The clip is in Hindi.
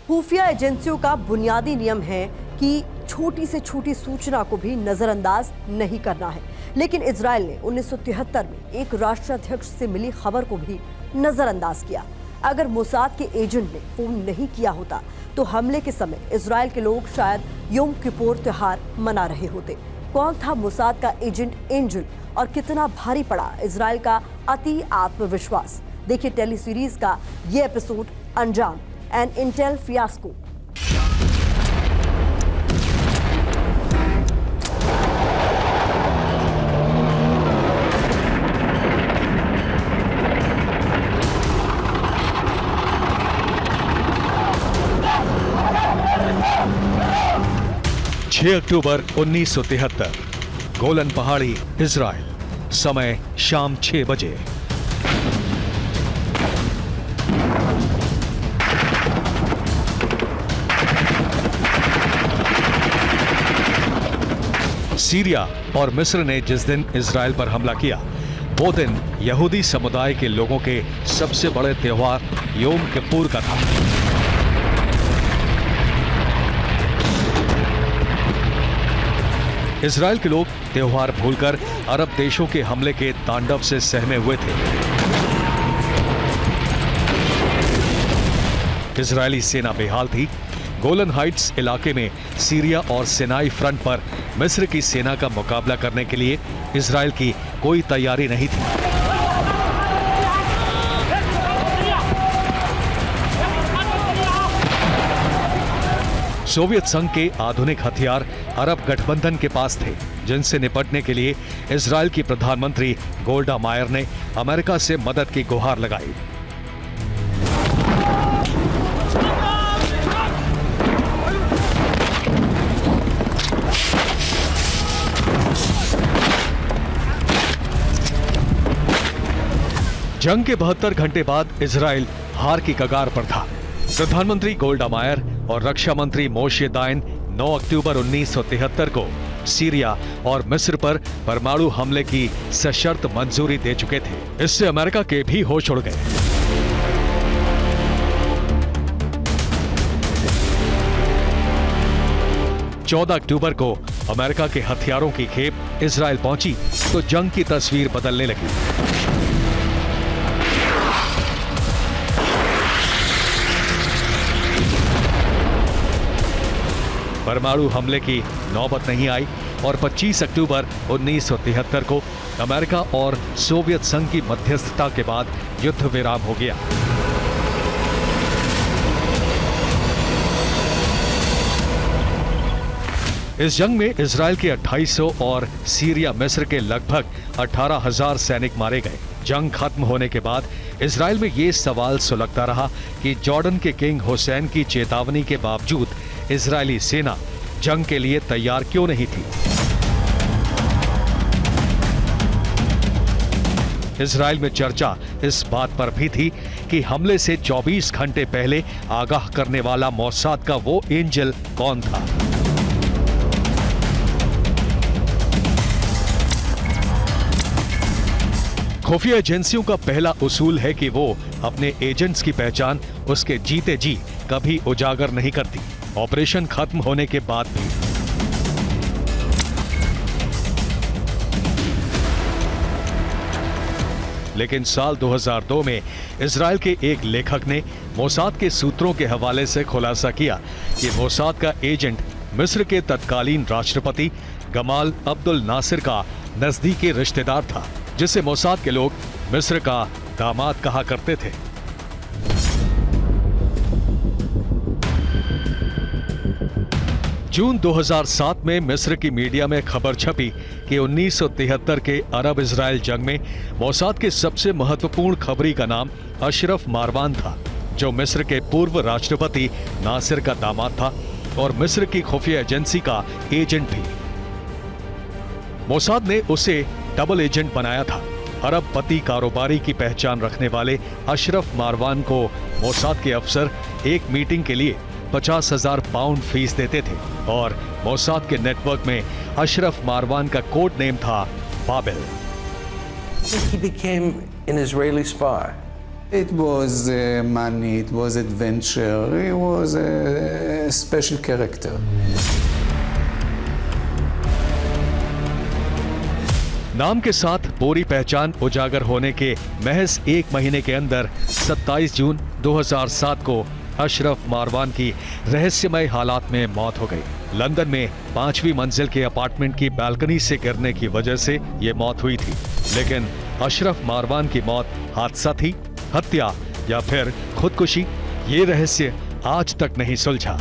खुफिया एजेंसियों का बुनियादी नियम है कि छोटी से छोटी सूचना को भी नजरअंदाज नहीं करना है, लेकिन इजराइल ने 1973 में एक राष्ट्राध्यक्ष से मिली खबर को भी नजरअंदाज किया। अगर मोसाद के एजेंट ने फोन नहीं किया होता तो हमले के समय इजराइल के लोग शायद योम किप्पोर त्योहार मना रहे होते। कौन था मोसाद का एजेंट एंजल और कितना भारी पड़ा इजराइल का अति आत्मविश्वास? देखिए टेली सीरीज का ये एपिसोड अंजाम, एन इंटेल फियास्को। अक्टूबर 1973, गोलन पहाड़ी, इजराइल। समय शाम 6 बजे। सीरिया और मिस्र ने जिस दिन इजराइल पर हमला किया, वो दिन यहूदी समुदाय के लोगों के सबसे बड़े त्योहार योम किप्पुर का था। इजराइल के लोग त्योहार भूलकर अरब देशों के हमले के तांडव से सहमे हुए थे। इजरायली सेना बेहाल थी। गोलन हाइट्स इलाके में सीरिया और सिनाई फ्रंट पर मिस्र की सेना का मुकाबला करने के लिए इजराइल की कोई तैयारी नहीं थी। सोवियत संघ के आधुनिक हथियार अरब गठबंधन के पास थे, जिनसे निपटने के लिए इजराइल की प्रधानमंत्री गोल्डा मायर ने अमेरिका से मदद की गुहार लगाई। जंग के 72 घंटे बाद इजराइल हार की कगार पर था। प्रधानमंत्री गोल्डा मायर और रक्षा मंत्री मोशे दायन 9 अक्टूबर 1973 को सीरिया और मिस्र पर परमाणु हमले की सशर्त मंजूरी दे चुके थे। इससे अमेरिका के भी होश उड़ गए। चौदह अक्टूबर को अमेरिका के हथियारों की खेप इजराइल पहुंची तो जंग की तस्वीर बदलने लगी। परमाणु हमले की नौबत नहीं आई और 25 अक्टूबर 1973 को अमेरिका और सोवियत संघ की मध्यस्थता के बाद युद्ध विराम हो गया। इस जंग में इजराइल के 2800 और सीरिया मिस्र के लगभग 18,000 सैनिक मारे गए। जंग खत्म होने के बाद इजराइल में ये सवाल सुलगता रहा कि जॉर्डन के किंग हुसैन की चेतावनी के बावजूद इजरायली सेना जंग के लिए तैयार क्यों नहीं थी। इजराइल में चर्चा इस बात पर भी थी कि हमले से 24 घंटे पहले आगाह करने वाला मोसाद का वो एंजल कौन था। खुफिया एजेंसियों का पहला उसूल है कि वो अपने एजेंट्स की पहचान उसके जीते जी कभी उजागर नहीं करती, ऑपरेशन खत्म होने के बाद भी। लेकिन साल 2002 में इजराइल के एक लेखक ने मोसाद के सूत्रों के हवाले से खुलासा किया कि मोसाद का एजेंट मिस्र के तत्कालीन राष्ट्रपति गमाल अब्दुल नासिर का नजदीकी रिश्तेदार था, जिसे मोसाद के लोग मिस्र का दामाद कहा करते थे। जून 2007 में मिस्र की मीडिया में खबर छपी कि 1973 के अरब इजराइल जंग में मोसाद के सबसे महत्वपूर्ण खबरी का नाम अशरफ मारवान था, जो मिस्र के पूर्व राष्ट्रपति नासिर का दामाद था और मिस्र की खुफिया एजेंसी का एजेंट भी। मोसाद ने उसे डबल एजेंट बनाया था। अरबपति कारोबारी की पहचान रखने वाले अशरफ मारवान को मोसाद के अफसर एक मीटिंग के लिए 50,000 पाउंड फीस देते थे और मोसाद के नेटवर्क में अशरफ मारवान का कोड नेम था Babel. He became an Israeli spy. It was money, it was adventure, he was a special character. नाम के साथ पूरी पहचान उजागर होने के महज 1 महीने के अंदर 27 जून 2007 को अशरफ मारवान की रहस्यमय हालात में मौत हो गई। लंदन में 5वीं मंजिल के अपार्टमेंट की बालकनी से गिरने की वजह से ये मौत हुई थी। लेकिन अशरफ मारवान की मौत हादसा थी, हत्या या फिर खुदकुशी, ये रहस्य आज तक नहीं सुलझा।